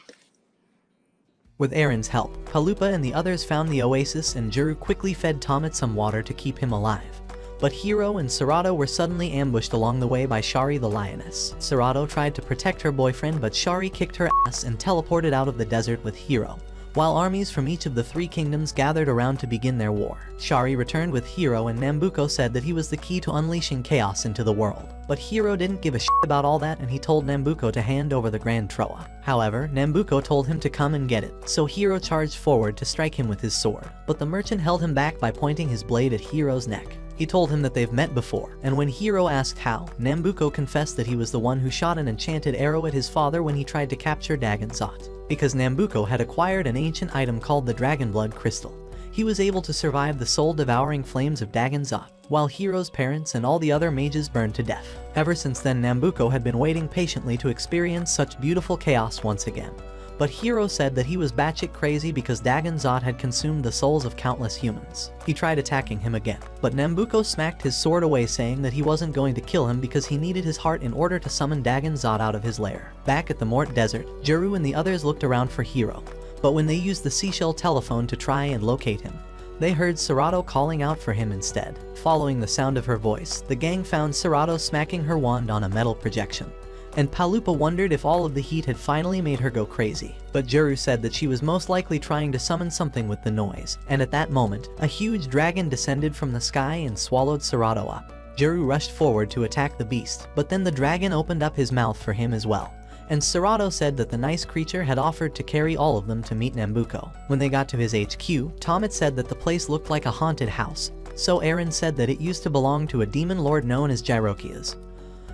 With Eren's help, Palupa and the others found the oasis, and Juru quickly fed Tomet some water to keep him alive. But Hiro and Serato were suddenly ambushed along the way by Shari the lioness. Serato tried to protect her boyfriend, but Shari kicked her ass and teleported out of the desert with Hiro, while armies from each of the three kingdoms gathered around to begin their war. Shari returned with Hiro, and Nambuko said that he was the key to unleashing chaos into the world. But Hiro didn't give a shit about all that, and he told Nambuko to hand over the Grand Troa. However, Nambuko told him to come and get it, so Hiro charged forward to strike him with his sword. But the merchant held him back by pointing his blade at Hiro's neck. He told him that they've met before, and when Hiro asked how, Nambuko confessed that he was the one who shot an enchanted arrow at his father when he tried to capture Dagonzot. Because Nambuko had acquired an ancient item called the Dragon Blood Crystal, he was able to survive the soul-devouring flames of Dagonzot, while Hiro's parents and all the other mages burned to death. Ever since then, Nambuko had been waiting patiently to experience such beautiful chaos once again. But Hiro said that he was batshit crazy because Dagonzot had consumed the souls of countless humans. He tried attacking him again, but Nambuko smacked his sword away, saying that he wasn't going to kill him because he needed his heart in order to summon Dagonzot out of his lair. Back at the Mort Desert, Juru and the others looked around for Hiro, but when they used the seashell telephone to try and locate him, they heard Serato calling out for him instead. Following the sound of her voice, the gang found Serato smacking her wand on a metal projection, and Palupa wondered if all of the heat had finally made her go crazy. But Juru said that she was most likely trying to summon something with the noise, and at that moment, a huge dragon descended from the sky and swallowed Serato up. Juru rushed forward to attack the beast, but then the dragon opened up his mouth for him as well, and Serato said that the nice creature had offered to carry all of them to meet Nambuko. When they got to his HQ, Tomet said that the place looked like a haunted house, so Eren said that it used to belong to a demon lord known as Gyrokias,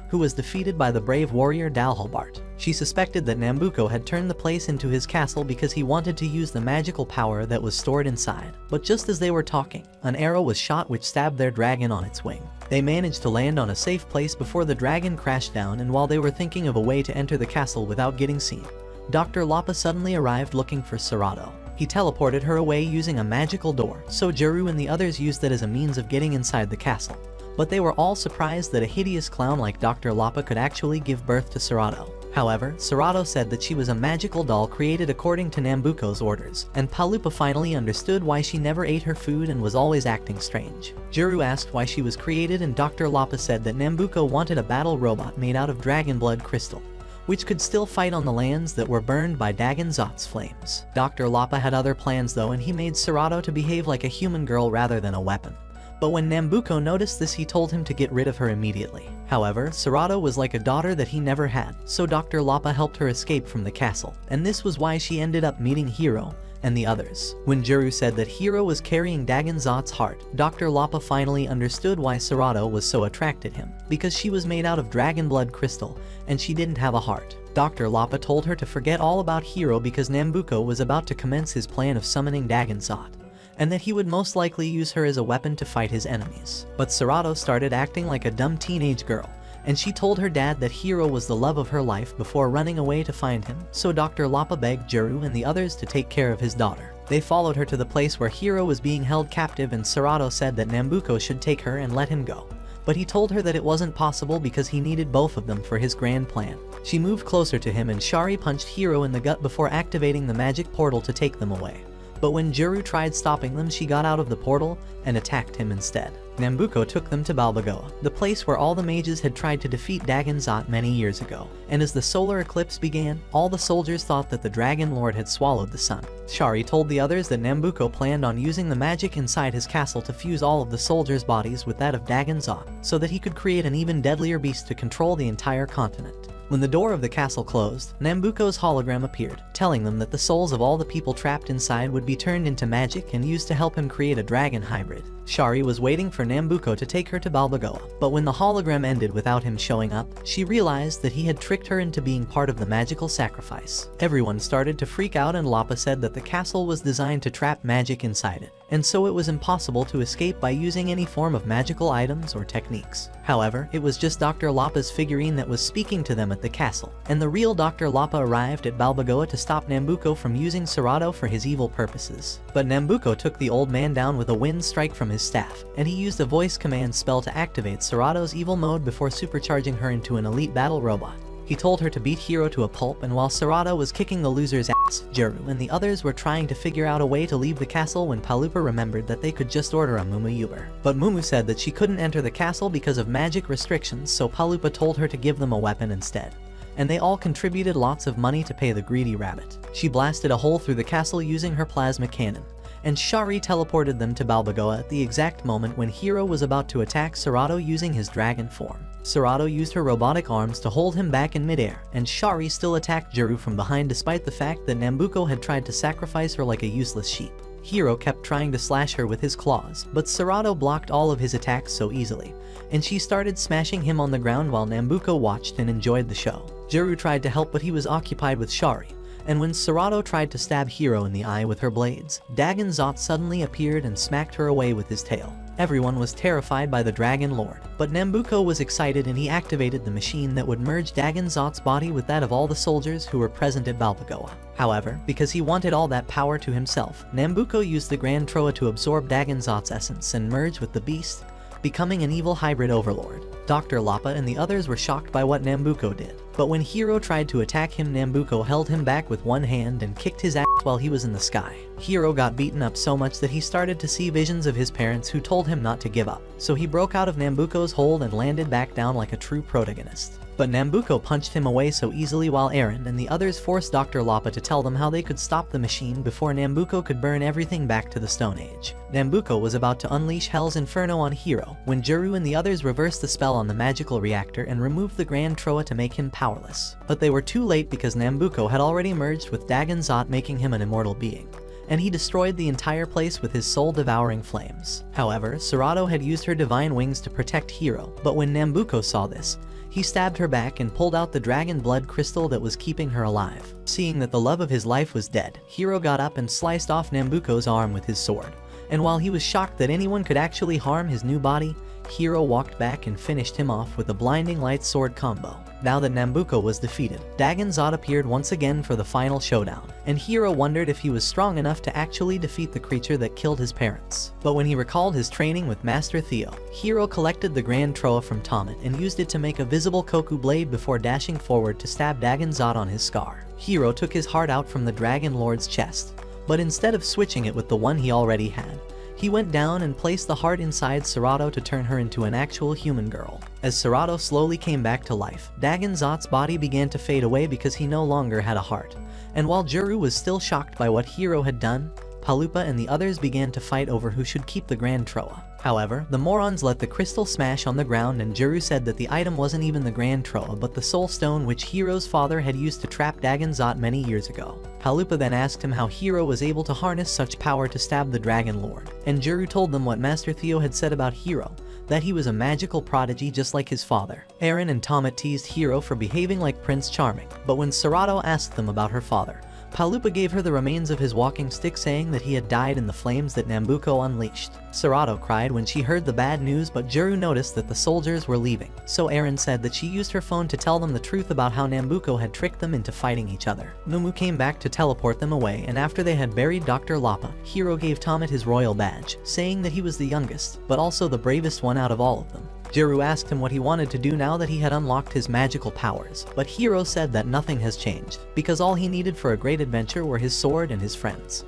who was defeated by the brave warrior Dalhalbart. She suspected that Nambuko had turned the place into his castle because he wanted to use the magical power that was stored inside. But just as they were talking, an arrow was shot which stabbed their dragon on its wing. They managed to land on a safe place before the dragon crashed down, and while they were thinking of a way to enter the castle without getting seen, Dr. Lapa suddenly arrived looking for Serato. He teleported her away using a magical door, so Juru and the others used it as a means of getting inside the castle. But they were all surprised that a hideous clown like Dr. Lapa could actually give birth to Serato. However, Serato said that she was a magical doll created according to Nambuko's orders, and Palupa finally understood why she never ate her food and was always acting strange. Juru asked why she was created, and Dr. Lapa said that Nambuko wanted a battle robot made out of Dragon Blood Crystal, which could still fight on the lands that were burned by Dagonzot's flames. Dr. Lapa had other plans though, and he made Serato to behave like a human girl rather than a weapon. But when Nambuko noticed this, he told him to get rid of her immediately. However, Serato was like a daughter that he never had, so Dr. Lapa helped her escape from the castle, and this was why she ended up meeting Hiro and the others. When Juru said that Hiro was carrying Dagonzot's heart, Dr. Lapa finally understood why Serato was so attracted him, because she was made out of dragon blood crystal, and she didn't have a heart. Dr. Lapa told her to forget all about Hiro because Nambuko was about to commence his plan of summoning Dagonzot, and that he would most likely use her as a weapon to fight his enemies. But Serato started acting like a dumb teenage girl, and she told her dad that Hiro was the love of her life before running away to find him, so Dr. Lapa begged Juru and the others to take care of his daughter. They followed her to the place where Hiro was being held captive, and Serato said that Nambuko should take her and let him go. But he told her that it wasn't possible because he needed both of them for his grand plan. She moved closer to him, and Shari punched Hiro in the gut before activating the magic portal to take them away. but when Juru tried stopping them, she got out of the portal and attacked him instead. Nambuko took them to Balbogoa, the place where all the mages had tried to defeat Dagon Zot many years ago, and as the solar eclipse began, all the soldiers thought that the Dragon Lord had swallowed the sun. Shari told the others that Nambuko planned on using the magic inside his castle to fuse all of the soldiers' bodies with that of Dagon Zot, so that he could create an even deadlier beast to control the entire continent. When the door of the castle closed, Nambuko's hologram appeared, telling them that the souls of all the people trapped inside would be turned into magic and used to help him create a dragon hybrid. Shari was waiting for Nambuko to take her to Balbogoa, but when the hologram ended without him showing up, she realized that he had tricked her into being part of the magical sacrifice. Everyone started to freak out, and Lapa said that the castle was designed to trap magic inside it, and so it was impossible to escape by using any form of magical items or techniques. However, it was just Dr. Lapa's figurine that was speaking to them at the castle, and the real Dr. Lapa arrived at Balbogoa to stop Nambuko from using Serato for his evil purposes. But Nambuko took the old man down with a wind strike from his staff, and he used a voice command spell to activate Serato's evil mode before supercharging her into an elite battle robot. He told her to beat Hiro to a pulp, and while Serato was kicking the loser's ass, Juru and the others were trying to figure out a way to leave the castle when Palupa remembered that they could just order a Mumu Uber. But Mumu said that she couldn't enter the castle because of magic restrictions, so Palupa told her to give them a weapon instead. And they all contributed lots of money to pay the greedy rabbit. She blasted a hole through the castle using her plasma cannon, and Shari teleported them to Balbogoa at the exact moment when Hiro was about to attack Serato using his dragon form. Serato used her robotic arms to hold him back in midair, and Shari still attacked Juru from behind despite the fact that Nambuko had tried to sacrifice her like a useless sheep. Hiro kept trying to slash her with his claws, but Serato blocked all of his attacks so easily, and she started smashing him on the ground while Nambuko watched and enjoyed the show. Juru tried to help, but he was occupied with Shari, and when Serato tried to stab Hiro in the eye with her blades, Dagon Zot suddenly appeared and smacked her away with his tail. Everyone was terrified by the Dragon Lord, but Nambuko was excited and he activated the machine that would merge Dagon Zot's body with that of all the soldiers who were present at Balbogoa. However, because he wanted all that power to himself, Nambuko used the Grand Troa to absorb Dagon Zot's essence and merge with the beast, becoming an evil hybrid overlord. Dr. Lapa and the others were shocked by what Nambuko did, but when Hiro tried to attack him, Nambuko held him back with one hand and kicked his ass while he was in the sky. Hiro got beaten up so much that he started to see visions of his parents who told him not to give up, so he broke out of Nambuko's hold and landed back down like a true protagonist. But Nambuko punched him away so easily while Eren and the others forced Dr. Lapa to tell them how they could stop the machine before Nambuko could burn everything back to the Stone Age. Nambuko was about to unleash Hell's Inferno on Hiro when Juru and the others reversed the spell on the magical reactor and removed the Grand Troa to make him powerless. But they were too late because Nambuko had already merged with Dagon Zot, making him an immortal being, and he destroyed the entire place with his soul-devouring flames. However, Serato had used her divine wings to protect Hiro, but when Nambuko saw this, he stabbed her back and pulled out the dragon blood crystal that was keeping her alive. Seeing that the love of his life was dead, Hiro got up and sliced off Nambuko's arm with his sword. And while he was shocked that anyone could actually harm his new body, Hiro walked back and finished him off with a blinding light sword combo. Now that Nambuko was defeated, Dagon Zot appeared once again for the final showdown, and Hiro wondered if he was strong enough to actually defeat the creature that killed his parents. But when he recalled his training with Master Theo, Hiro collected the Grand Troa from Tomet and used it to make a visible Koku blade before dashing forward to stab Dagon Zot on his scar. Hiro took his heart out from the Dragon Lord's chest, but instead of switching it with the one he already had, he went down and placed the heart inside Serato to turn her into an actual human girl. As Serato slowly came back to life, Dagon Zot's body began to fade away because he no longer had a heart. And while Juru was still shocked by what Hiro had done, Palupa and the others began to fight over who should keep the Grand Troa. However, the Morons let the crystal smash on the ground, and Juru said that the item wasn't even the Grand Troa but the Soul Stone which Hiro's father had used to trap Dagon Zot many years ago. Palupa then asked him how Hiro was able to harness such power to stab the Dragon Lord, and Juru told them what Master Theo had said about Hiro, that he was a magical prodigy just like his father. Eren and Tomet teased Hiro for behaving like Prince Charming, but when Serato asked them about her father, Palupa gave her the remains of his walking stick, saying that he had died in the flames that Nambuko unleashed. Serato cried when she heard the bad news, but Juru noticed that the soldiers were leaving, so Eren said that she used her phone to tell them the truth about how Nambuko had tricked them into fighting each other. Mumu came back to teleport them away, and after they had buried Dr. Lapa, Hiro gave Tomet his royal badge, saying that he was the youngest, but also the bravest one out of all of them. Juru asked him what he wanted to do now that he had unlocked his magical powers, but Hiro said that nothing has changed, because all he needed for a great adventure were his sword and his friends.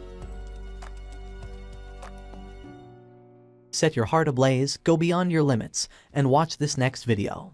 Set your heart ablaze, go beyond your limits, and watch this next video.